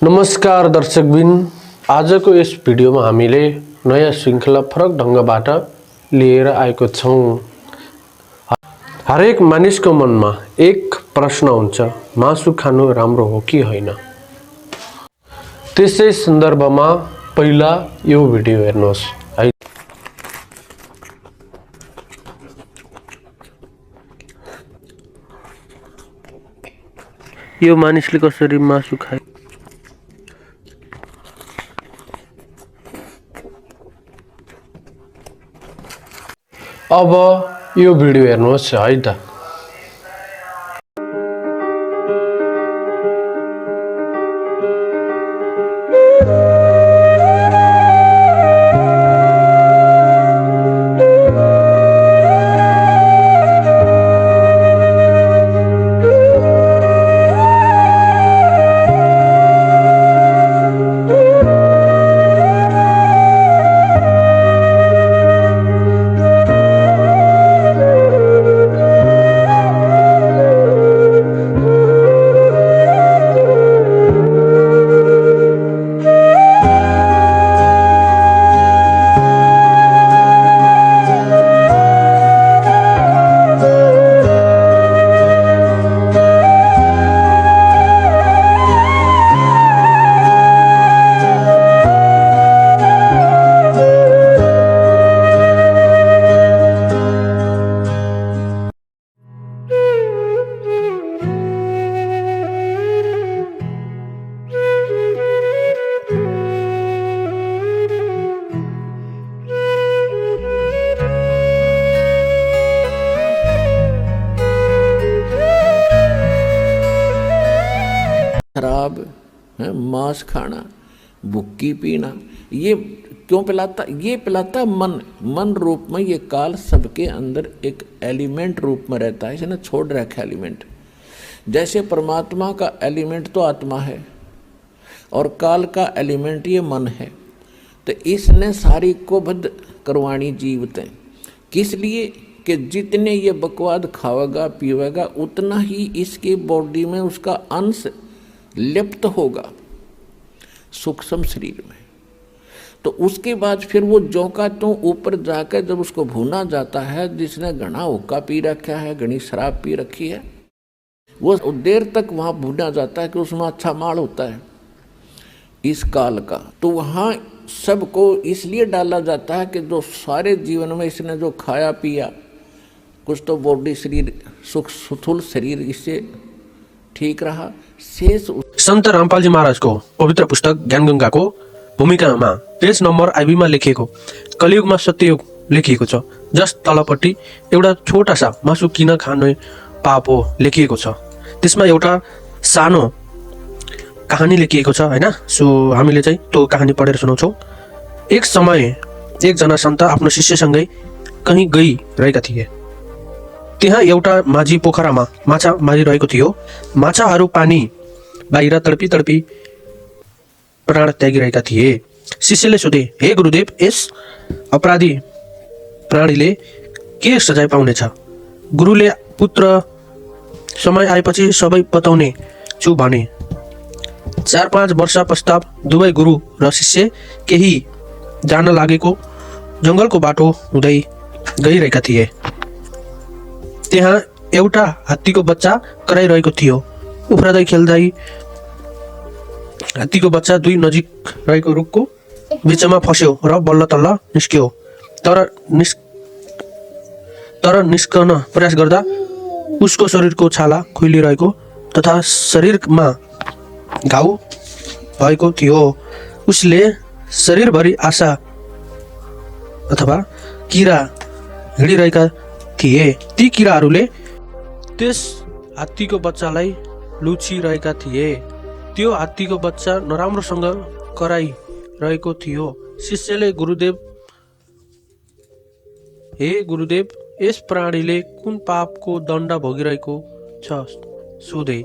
नमस्कार दर्शकबिन, आजको यस भिडियोमा हामीले नयाँ श्रृङ्खला फरक ढङ्गबाट लिएर आएको छौँ। हरेक मानिसको मनमा एक प्रश्न हुन्छ, मासु खानु राम्रो हो कि होइन। त्यसै सन्दर्भमा पहिला यो भिडियो हेर्नुहोस् है। यो मानिसले कसरी मासु खाए। अब यो भिडियो हेर्नुहोस् है त। शराब है, मांस खाना, बुक्की पीना, ये क्यों पिलाता? ये पिलाता मन रूप में। ये काल सबके अंदर एक एलिमेंट रूप में रहता है, इसने छोड़ रखा एलिमेंट। जैसे परमात्मा का एलिमेंट तो आत्मा है और काल का एलिमेंट ये मन है, तो इसने सारी को बद्ध करवाणी जीवते। किस लिए कि जितने ये बकवाद खावेगा पीवेगा उतना ही इसकी बॉडी में उसका अंश लिप्त होगा सूक्ष्म शरीर में। तो उसके बाद फिर वो जो का तो ऊपर जाकर जब उसको भूना जाता है, जिसने घना हुक्का पी रखा है, घनी शराब पी रखी है, वो देर तक वहाँ भूना जाता है कि उसमें अच्छा माल होता है इस काल का। तो वहाँ सबको इसलिए डाला जाता है कि जो सारे जीवन में इसने जो खाया पिया, कुछ तो बॉडी शरीर सुख स्थूल शरीर इससे ठीक रहा, शेष। सन्त रामपालजी महाराजको पवित्र पुस्तक ज्ञानगङ्गाको भूमिकामा पेज नम्बर आइबीमा लेखिएको कलियुगमा सत्ययुग लेखिएको छ, जस तलपट्टि एउटा छोटा सा मासु किन खाने पाप हो लेखिएको छ। त्यसमा एउटा सानो कहानी लेखिएको छ हैन। सो हामीले चाहिँ त्यो कहानी पढेर सुनाउँछौँ। एक समय एकजना सन्त आफ्नो शिष्यसँगै कहीँ गइरहेका थिए। त्यहाँ एउटा माझी पोखरामा माछा मारिरहेको थियो। माछाहरू पानी बाहिर तडपी तडपी प्राण त्यागिरहेका थिए। शिष्यले सोधे, हे गुरुदेव, यस अपराधी प्राणीले के सजाय पाउनेछ? गुरुले, पुत्र, समय आएपछि सबै बताउने छु भने। 4-5 वर्ष पश्चात दुवै गुरु र शिष्य केही जान लागेको जङ्गलको बाटो हुँदै गइरहेका थिए। त्यहाँ एउटा हात्तीको बच्चा कराइरहेको थियो। उफ्रदै खेल्दै हात्तीको बच्चा दुई नजिक रहेको रुखको बिचमा फस्यो र बल्ल तल्ल निस्क्यो। तर निस्कन प्रयास गर्दा उसको शरीरको छाला खुलिरहेको तथा शरीरमा घाउ भएको थियो। उसले शरीरभरि आशा अथवा किरा हिँडिरहेका थिए। ती किराहरूले त्यस हात्तीको बच्चालाई लुचिरहेका थिए। त्यो हात्तीको बच्चा नराम्रोसँग कराइरहेको थियो। शिष्यले हे गुरुदेव, यस प्राणीले कुन पापको दण्ड भोगिरहेको छ सोधे।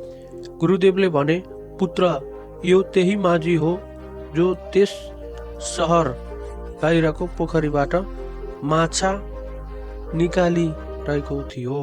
गुरुदेवले भने, पुत्र, यो त्यही माझी हो जो त्यस सहर बाहिरको पोखरीबाट माछा निकालिरहेको थियो।